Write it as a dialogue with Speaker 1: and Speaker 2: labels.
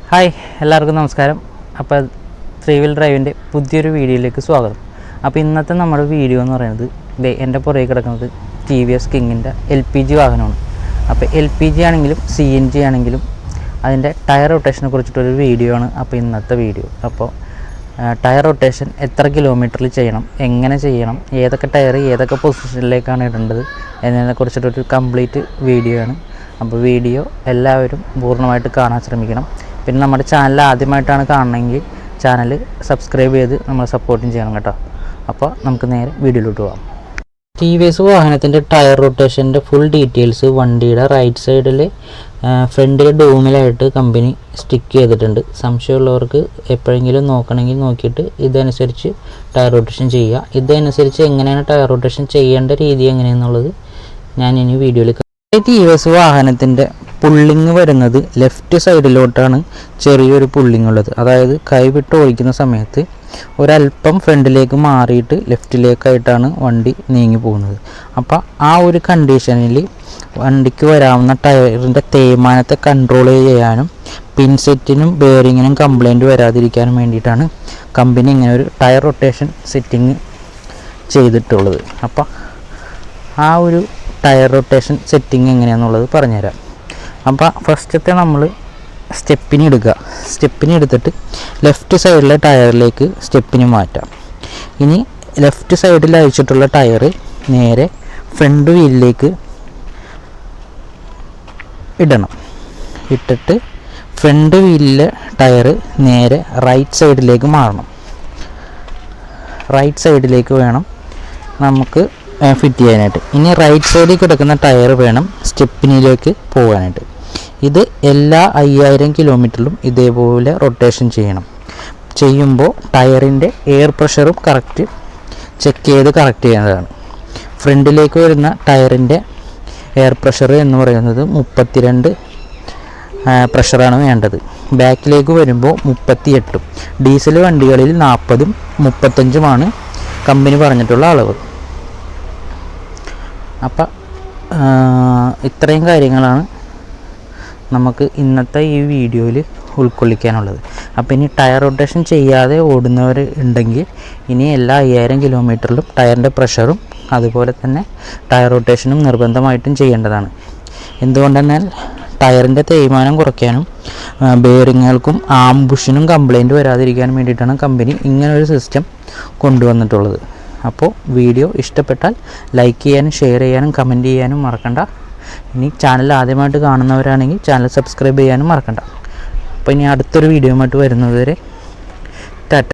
Speaker 1: Hi, എല്ലാവർക്കും നമസ്കാരം. അപ്പോൾ 3 വീൽ ഡ്രൈവിൻ്റെ പുതിയൊരു വീഡിയോയിലേക്ക് സ്വാഗതം. അപ്പോൾ ഇന്നത്തെ നമ്മുടെ വീഡിയോ എന്ന് പറയുന്നത് എൻ്റെ പുറകെ കിടക്കുന്നത് TVS കിങ്ങിൻ്റെ LPG വാഹനമാണ്. അപ്പോൾ LPG ആണെങ്കിലും CNG ആണെങ്കിലും അതിൻ്റെ ടയർ റൊട്ടേഷനെ കുറിച്ചിട്ടൊരു വീഡിയോ ആണ് അപ്പോൾ ഇന്നത്തെ വീഡിയോ. അപ്പോൾ ടയർ റൊട്ടേഷൻ എത്ര കിലോമീറ്ററിൽ ചെയ്യണം, എങ്ങനെ ചെയ്യണം, ഏതൊക്കെ ടയർ ഏതൊക്കെ പൊസിഷനിലേക്കാണ് ഇടേണ്ടത് എന്നതിനെക്കുറിച്ചിട്ടൊരു കംപ്ലീറ്റ് വീഡിയോ ആണ്. അപ്പോൾ വീഡിയോ എല്ലാവരും പൂർണ്ണമായിട്ട് കാണാൻ ശ്രമിക്കണം. പിന്നെ നമ്മുടെ ചാനൽ ആദ്യമായിട്ടാണ് കാണണമെങ്കിൽ ചാനൽ സബ്സ്ക്രൈബ് ചെയ്ത് നമ്മളെ സപ്പോർട്ടും ചെയ്യണം കേട്ടോ. അപ്പോൾ നമുക്ക് നേരെ വീഡിയോയിലോട്ട് പോകാം. TVS വാഹനത്തിൻ്റെ ടയർ റൊട്ടേഷൻ്റെ ഫുൾ ഡീറ്റെയിൽസ് വണ്ടിയുടെ റൈറ്റ് സൈഡിൽ ഫ്രണ്ടിലെ ഡൂമിലായിട്ട് കമ്പനി സ്റ്റിക്ക് ചെയ്തിട്ടുണ്ട്. സംശയമുള്ളവർക്ക് എപ്പോഴെങ്കിലും നോക്കണമെങ്കിൽ നോക്കിയിട്ട് ഇതനുസരിച്ച് ടയർ റൊട്ടേഷൻ ചെയ്യുക. ഇതനുസരിച്ച് എങ്ങനെയാണ് ടയർ റൊട്ടേഷൻ ചെയ്യേണ്ട രീതി എങ്ങനെയാണെന്നുള്ളത് ഞാൻ ഇനി വീഡിയോയിൽ. TVS വാഹനത്തിൻ്റെ പുള്ളിങ് വരുന്നത് ലെഫ്റ്റ് സൈഡിലോട്ടാണ് ചെറിയൊരു പുള്ളിങ് ഉള്ളത്. അതായത് കൈവിട്ട് ഓടിക്കുന്ന സമയത്ത് ഒരല്പം ഫ്രണ്ടിലേക്ക് മാറിയിട്ട് ലെഫ്റ്റിലേക്കായിട്ടാണ് വണ്ടി നീങ്ങി പോകുന്നത്. അപ്പോൾ ആ ഒരു കണ്ടീഷനിൽ വണ്ടിക്ക് വരാവുന്ന ടയറിൻ്റെ തേയ്മാനത്തെ കൺട്രോൾ ചെയ്യാനും പിൻസെറ്റിനും ബെയറിങ്ങിനും കംപ്ലൈൻറ്റ് വരാതിരിക്കാനും വേണ്ടിയിട്ടാണ് കമ്പനി ഇങ്ങനെ ഒരു ടയർ റൊട്ടേഷൻ സെറ്റിങ് ചെയ്തിട്ടുള്ളത്. അപ്പോൾ ആ ഒരു ടയർ റൊട്ടേഷൻ സെറ്റിങ് എങ്ങനെയാണെന്നുള്ളത് പറഞ്ഞുതരാം. അപ്പോൾ ഫസ്റ്റത്തെ നമ്മൾ സ്റ്റെപ്പിന് എടുക്കുക. സ്റ്റെപ്പിന് എടുത്തിട്ട് ലെഫ്റ്റ് സൈഡിലെ ടയറിലേക്ക് സ്റ്റെപ്പിന് മാറ്റാം. ഇനി ലെഫ്റ്റ് സൈഡിൽ അയച്ചിട്ടുള്ള ടയർ നേരെ ഫ്രണ്ട് വീലിലേക്ക് ഇടണം. ഇട്ടിട്ട് ഫ്രണ്ട് വീലിലെ ടയർ നേരെ റൈറ്റ് സൈഡിലേക്ക് മാറണം. റൈറ്റ് സൈഡിലേക്ക് വേണം നമുക്ക് ഫിറ്റ് ചെയ്യാനായിട്ട്. ഇനി റൈറ്റ് സൈഡിൽ കിടക്കുന്ന ടയർ വേണം സ്റ്റെപ്പിനിലേക്ക് പോകാനായിട്ട്. ഇത് എല്ലാ 5000 കിലോമീറ്ററിലും ഇതേപോലെ റൊട്ടേഷൻ ചെയ്യണം. ചെയ്യുമ്പോൾ ടയറിൻ്റെ എയർ പ്രഷറും കറക്റ്റ് ചെക്ക് ചെയ്ത് കറക്റ്റ് ചെയ്യേണ്ടതാണ്. ഫ്രണ്ടിലേക്ക് വരുന്ന ടയറിൻ്റെ എയർ പ്രഷർ എന്ന് പറയുന്നത് 32 പ്രഷറാണ് വേണ്ടത്. ബാക്കിലേക്ക് വരുമ്പോൾ 38. ഡീസൽ വണ്ടികളിൽ 40ഉം 35ഉമാണ് കമ്പനി പറഞ്ഞിട്ടുള്ള അളവ്. അപ്പം ഇത്രയും കാര്യങ്ങളാണ് നമുക്ക് ഇന്നത്തെ ഈ വീഡിയോയിൽ ഉൾക്കൊള്ളിക്കാനുള്ളത്. അപ്പോൾ ഇനി ടയർ റൊട്ടേഷൻ ചെയ്യാതെ ഓടുന്നവർ ഉണ്ടെങ്കിൽ ഇനി എല്ലാ 5000 കിലോമീറ്ററിലും ടയറിൻ്റെ പ്രഷറും അതുപോലെ തന്നെ ടയർ റൊട്ടേഷനും നിർബന്ധമായിട്ടും ചെയ്യേണ്ടതാണ്. എന്തുകൊണ്ടെന്നാൽ ടയറിൻ്റെ തേയ്മാനം കുറയ്ക്കാനും ബെയറിങ്ങുകൾക്കും ആംബുഷിനും കംപ്ലൈൻറ്റ് വരാതിരിക്കാനും വേണ്ടിയിട്ടാണ് കമ്പനി ഇങ്ങനൊരു സിസ്റ്റം കൊണ്ടുവന്നിട്ടുള്ളത്. അപ്പോൾ വീഡിയോ ഇഷ്ടപ്പെട്ടാൽ ലൈക്ക് ചെയ്യാനും ഷെയർ ചെയ്യാനും കമൻറ്റ് ചെയ്യാനും മറക്കണ്ട. ഇനി ചാനൽ ആദ്യമായിട്ട് കാണുന്നവരാണെങ്കിൽ ചാനൽ സബ്സ്ക്രൈബ് ചെയ്യാനും മറക്കണ്ട. അപ്പോൾ ഇനി അടുത്തൊരു വീഡിയോയുമായിട്ട് വരുന്നതുവരെ ടാറ്റ.